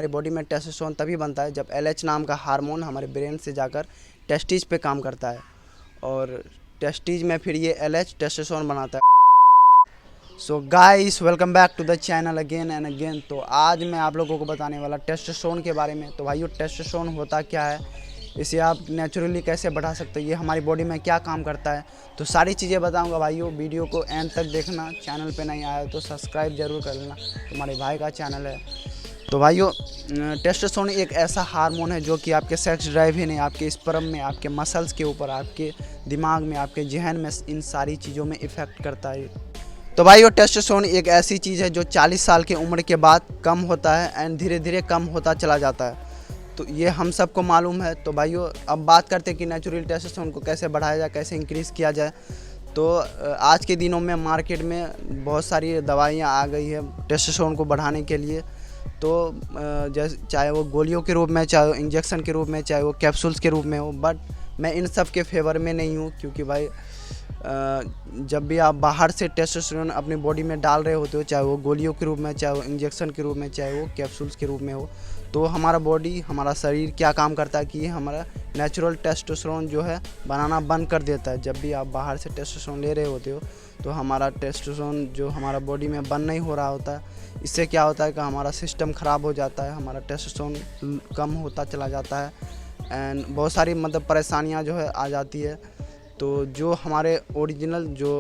हमारी बॉडी में टेस्टोस्टेरोन तभी बनता है जब एलएच नाम का हार्मोन हमारे ब्रेन से जाकर टेस्टिज पे काम करता है और टेस्टिज में फिर ये एलएच टेस्टोस्टेरोन बनाता है। So guys, welcome back to the channel again and again. तो आज मैं आप लोगों को बताने वाला टेस्टोस्टेरोन के बारे में। तो भाइयों, टेस्टोस्टेरोन होता क्या है, इसे आप नेचुरली कैसे बढ़ा सकते हो, ये हमारी बॉडी में क्या काम करता है, तो सारी चीज़ें बताऊंगा भाइयों। वीडियो को एंड तक देखना। चैनल पे नहीं आया तो सब्सक्राइब जरूर कर लेना, तुम्हारे भाई का चैनल है। तो भाइयों, टेस्टोस्टेरोन एक ऐसा हार्मोन है जो कि आपके सेक्स ड्राइव ही नहीं, आपके स्पर्म में, आपके मसल्स के ऊपर, आपके दिमाग में, आपके जहन में, इन सारी चीज़ों में इफ़ेक्ट करता है। तो भाइयों, टेस्टोस्टेरोन एक ऐसी चीज़ है जो 40 साल की उम्र के बाद कम होता है एंड धीरे धीरे कम होता चला जाता है। तो ये हम सबको मालूम है। तो भाइयों, अब बात करते हैं कि नेचुरल टेस्टोस्टेरोन को कैसे बढ़ाया जाए, कैसे इंक्रीज़ किया जाए। तो आज के दिनों में मार्केट में बहुत सारी दवाइयाँ आ गई है टेस्टोस्टेरोन को बढ़ाने के लिए। तो जैसे चाहे वो गोलियों के रूप में, चाहे वो इंजेक्शन के रूप में, चाहे वो कैप्सूल्स के रूप में हो, बट मैं इन सब के फेवर में नहीं हूँ। क्योंकि भाई जब भी आप बाहर से टेस्टोस्टेरोन अपनी बॉडी में डाल रहे होते हो, चाहे वो गोलियों के रूप में, चाहे वो इंजेक्शन के रूप में, चाहे वो कैप्सूल्स के रूप में हो, तो हमारा बॉडी, हमारा शरीर क्या काम करता है कि हमारा नेचुरल टेस्टोस्टेरोन जो है बनाना बंद कर देता है। जब भी आप बाहर से टेस्टोस्टेरोन ले रहे होते हो तो हमारा टेस्टोस्टेरोन जो हमारा बॉडी में बंद नहीं हो रहा होता है। इससे क्या होता है कि हमारा सिस्टम ख़राब हो जाता है, हमारा टेस्टोस्टेरोन कम होता चला जाता है एंड बहुत सारी परेशानियां जो है आ जाती है। तो जो हमारे ओरिजिनल जो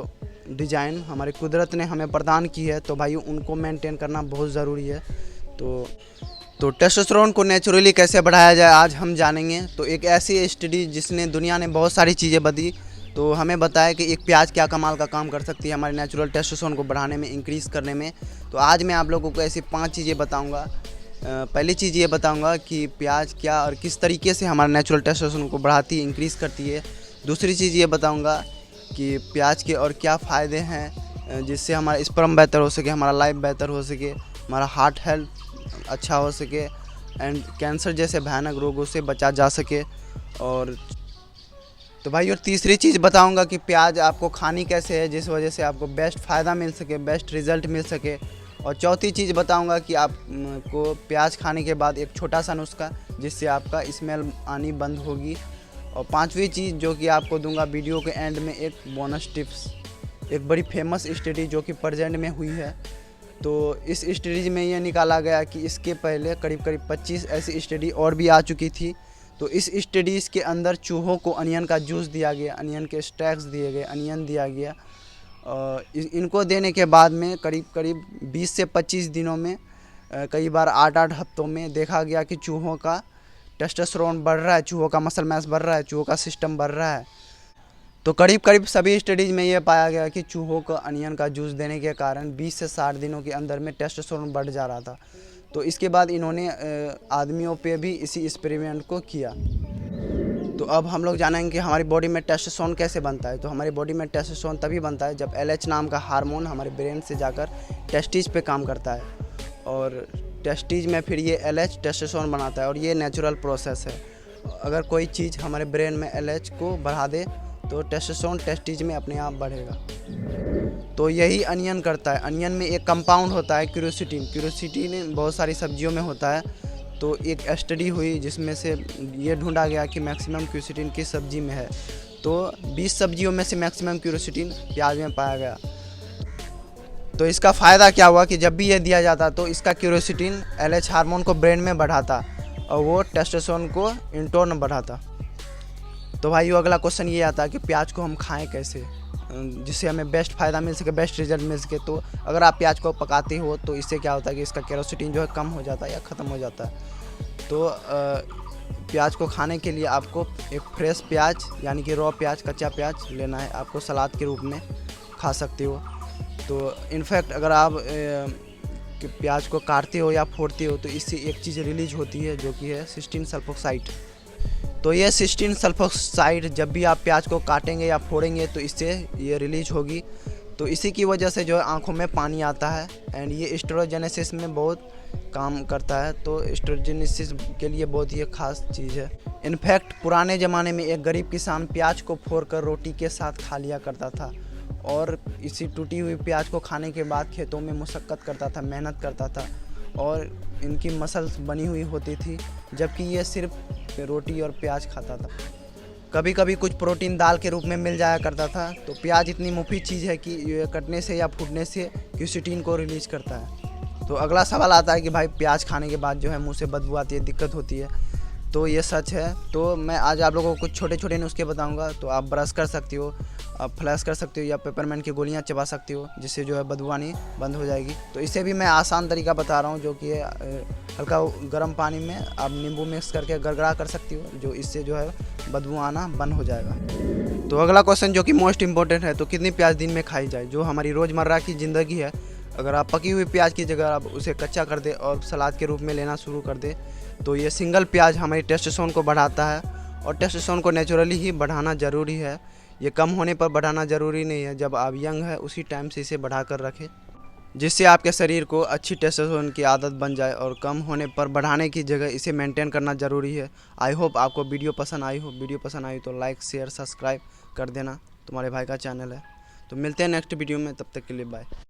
डिज़ाइन हमारे कुदरत ने हमें प्रदान की है, तो भाई उनको मेंटेन करना बहुत ज़रूरी है। तो टेस्टोस्टेरोन को नेचुरली कैसे बढ़ाया जाए आज हम जानेंगे। तो एक ऐसी स्टडी जिसने दुनिया ने बहुत सारी चीज़ें बदली, तो हमें बताया कि एक प्याज क्या कमाल का काम कर सकती है हमारे नेचुरल टेस्टोस्टेरोन को बढ़ाने में, इंक्रीज़ करने में। तो आज मैं आप लोगों को ऐसी 5 चीज़ें बताऊंगा। पहली चीज़ ये बताऊंगा कि प्याज क्या और किस तरीके से हमारे नेचुरल टेस्टोस्टेरोन को बढ़ाती है, इंक्रीज़ करती है। दूसरी चीज़ ये बताऊंगा कि प्याज के और क्या फ़ायदे हैं जिससे हमारा स्पर्म बेहतर हो सके, हमारा लाइफ बेहतर हो सके, हमारा हार्ट हेल्थ अच्छा हो सके एंड कैंसर जैसे भयानक रोगों से बचा जा सके। और तो भाई, और तीसरी चीज़ बताऊंगा कि प्याज आपको खानी कैसे है जिस वजह से आपको बेस्ट फ़ायदा मिल सके, बेस्ट रिज़ल्ट मिल सके। और चौथी चीज़ बताऊंगा कि आपको प्याज खाने के बाद एक छोटा सा नुस्खा जिससे आपका स्मेल आनी बंद होगी। और पांचवी चीज़ जो कि आपको दूंगा वीडियो के एंड में, एक बोनस टिप्स, एक बड़ी फेमस स्टडी जो कि प्रेजेंट में हुई है। तो इस स्टडी में ये निकाला गया कि इसके पहले करीब 25 ऐसी स्टडी और भी आ चुकी थी। तो इस स्टडीज़ के अंदर चूहों को अनियन का जूस दिया गया, अनियन के स्टैक्स दिए गए, अनियन दिया गया। इनको देने के बाद में करीब 20 से 25 दिनों में, कई बार 8-8 हफ्तों में देखा गया कि चूहों का टेस्टोस्टेरोन बढ़ रहा है, चूहों का मसल मास बढ़ रहा है, चूहों का सिस्टम बढ़ रहा है। तो करीब सभी स्टडीज़ में ये पाया गया कि चूहों को अनियन का जूस देने के कारण 20 से 60 दिनों के अंदर में टेस्टोस्टेरोन बढ़ जा रहा था। तो इसके बाद इन्होंने आदमियों पे भी इसी एक्सपेरिमेंट को किया। तो अब हम लोग जानेंगे कि हमारी बॉडी में टेस्टोस्टेरोन कैसे बनता है। तो हमारी बॉडी में टेस्टोस्टेरोन तभी बनता है जब एलएच नाम का हार्मोन हमारे ब्रेन से जाकर टेस्टिज पे काम करता है और टेस्टिज में फिर ये एलएच टेस्टोस्टेरोन बनाता है और ये नेचुरल प्रोसेस है। अगर कोई चीज़ हमारे ब्रेन में एलएच को बढ़ा दे तो टेस्टोस्टेरोन टेस्टिज में अपने आप बढ़ेगा। तो यही अनियन करता है। अनियन में एक कंपाउंड होता है क्यूरसिटिन। क्यूरसिटिन बहुत सारी सब्जियों में होता है। तो एक स्टडी हुई जिसमें से ये ढूंढा गया कि मैक्सिमम क्यूरसिटिन किस सब्जी में है। तो 20 सब्जियों में से मैक्सिमम क्यूरसिटिन प्याज में पाया गया। तो इसका फ़ायदा क्या हुआ कि जब भी ये दिया जाता तो इसका क्यूरसिटिन एलएच हार्मोन को ब्रेन में बढ़ाता और वो टेस्टोस्टेरोन को इंटोन बढ़ाता। तो भाई, अगला क्वेश्चन ये आता है कि प्याज को हम खाएं कैसे जिससे हमें बेस्ट फ़ायदा मिल सके, बेस्ट रिजल्ट मिल सके। तो अगर आप प्याज को पकाते हो तो इससे क्या होता है कि इसका क्यूरसिटिन जो है कम हो जाता है या ख़त्म हो जाता है। तो प्याज को खाने के लिए आपको एक फ्रेश प्याज यानी कि रॉ प्याज, कच्चा प्याज लेना है। आपको सलाद के रूप में खा सकते हो। तो इनफैक्ट अगर आप प्याज को काटते हो या फोड़ते हो तो इससे एक चीज़ रिलीज होती है जो कि है सिस्टीन सल्फोक्साइड। तो ये सिस्टीन सल्फोक्साइड जब भी आप प्याज को काटेंगे या फोड़ेंगे तो इससे ये रिलीज होगी। तो इसी की वजह से जो है आँखों में पानी आता है एंड ये एस्ट्रोजेनेसिस में बहुत काम करता है। तो एस्ट्रोजेनेसिस के लिए बहुत ही ख़ास चीज़ है। इनफैक्ट पुराने ज़माने में एक गरीब किसान प्याज को फोड़कर रोटी के साथ खा लिया करता था और इसी टूटी हुई प्याज को खाने के बाद खेतों में मुशक्क़त करता था, मेहनत करता था और इनकी मसल्स बनी हुई होती थी, जबकि ये सिर्फ रोटी और प्याज खाता था। कभी कभी कुछ प्रोटीन दाल के रूप में मिल जाया करता था। तो प्याज इतनी मुफीद चीज़ है कि ये कटने से या फूटने से क्यूसिटीन को रिलीज करता है। तो अगला सवाल आता है कि भाई प्याज खाने के बाद जो है मुंह से बदबू आती है, दिक्कत होती है। तो ये सच है। तो मैं आज आप लोगों को कुछ छोटे छोटे नुस्खे बताऊंगा। तो आप ब्रश कर सकती हो, आप फ्लैश कर सकती हो, या पेपरमेंट की गोलियां चबा सकती हो, जिससे जो है बदबू आनी बंद हो जाएगी। तो इसे भी मैं आसान तरीका बता रहा हूँ, जो कि हल्का गर्म पानी में आप नींबू मिक्स करके गड़गड़ा कर सकती हो, जो इससे जो है बदबू आना बंद हो जाएगा। तो अगला क्वेश्चन जो कि मोस्ट इम्पोर्टेंट है, तो कितनी प्याज दिन में खाई जाए। जो हमारी रोज़मर्रा की ज़िंदगी है, अगर आप पकी हुई प्याज की जगह आप उसे कच्चा कर दे और सलाद के रूप में लेना शुरू कर दे, तो ये सिंगल प्याज हमारी टेस्टोस्टेरोन को बढ़ाता है। और टेस्टोस्टेरोन को नेचुरली ही बढ़ाना ज़रूरी है, ये कम होने पर बढ़ाना ज़रूरी नहीं है। जब आप यंग है उसी टाइम से इसे बढ़ा कर रखें, जिससे आपके शरीर को अच्छी टेस्टोस्टेरोन की आदत बन जाए। और कम होने पर बढ़ाने की जगह इसे मेंटेन करना ज़रूरी है। आई होप आपको वीडियो पसंद आई हो। वीडियो पसंद आई तो लाइक शेयर सब्सक्राइब कर देना, तुम्हारे भाई का चैनल है। तो मिलते हैं नेक्स्ट वीडियो में, तब तक के लिए बाय।